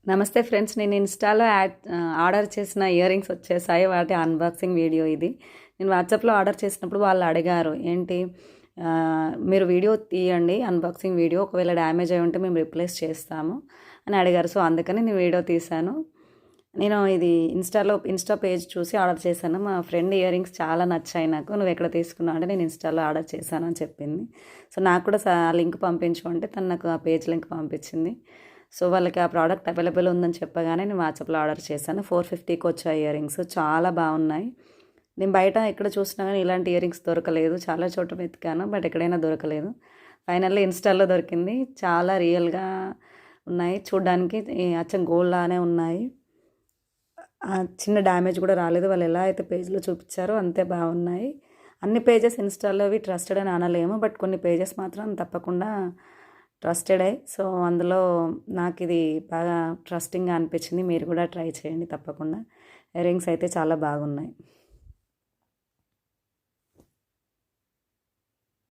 నమస్తే ఫ్రెండ్స్, నేను ఇన్స్టాలో ఆర్డర్ చేసిన ఇయర్ రింగ్స్ వచ్చేసాయి. వాటి అన్బాక్సింగ్ వీడియో ఇది. నేను వాట్సాప్లో ఆర్డర్ చేసినప్పుడు వాళ్ళు అడిగారు, ఏంటి మీరు వీడియో తీయండి, అన్బాక్సింగ్ వీడియో, ఒకవేళ డ్యామేజ్ అయి ఉంటే మేము రీప్లేస్ చేస్తాము అని అడిగారు. సో అందుకని నేను వీడియో తీశాను. నేను ఇది ఇన్స్టా పేజ్ చూసి ఆర్డర్ చేశాను. మా ఫ్రెండ్ ఇయర్ రింగ్స్ చాలా నచ్చాయి నాకు. నువ్వు ఎక్కడ తీసుకున్నావు అంటే నేను ఇన్స్టాలో ఆర్డర్ చేశాను అని చెప్పింది. సో నాకు కూడా లింక్ పంపించమంటే తను నాకు ఆ పేజ్ లింక్ పంపించింది. సో వాళ్ళకి ఆ ప్రోడక్ట్ అవైలబుల్ ఉందని చెప్పగానే నేను వాట్సాప్లో ఆర్డర్ చేశాను. 450కి వచ్చాయి ఇయర్ రింగ్స్, చాలా బాగున్నాయి. నేను బయట ఎక్కడ చూసినా కానీ ఇలాంటి ఇయర్ రింగ్స్ దొరకలేదు. చాలా చోట వెతికాను, బట్ ఎక్కడైనా దొరకలేదు. ఫైనల్లీ ఇన్స్టాల్లో దొరికింది. చాలా రియల్గా ఉన్నాయి, చూడ్డానికి అచ్చం గోల్డ్ లానే ఉన్నాయి. చిన్న డ్యామేజ్ కూడా రాలేదు. వాళ్ళు ఎలా అయితే పేజ్లో చూపించారో అంతే బాగున్నాయి. అన్ని పేజెస్ ఇన్స్టాలోవి ట్రస్టెడ్ అని అనలేము, బట్ కొన్ని పేజెస్ మాత్రం తప్పకుండా ట్రస్టెడే. సో అందులో నాకు ఇది బాగా ట్రస్టింగ్గా అనిపించింది. మీరు కూడా ట్రై చేయండి తప్పకుండా. ఇయర్ రింగ్స్ అయితే చాలా బాగున్నాయి.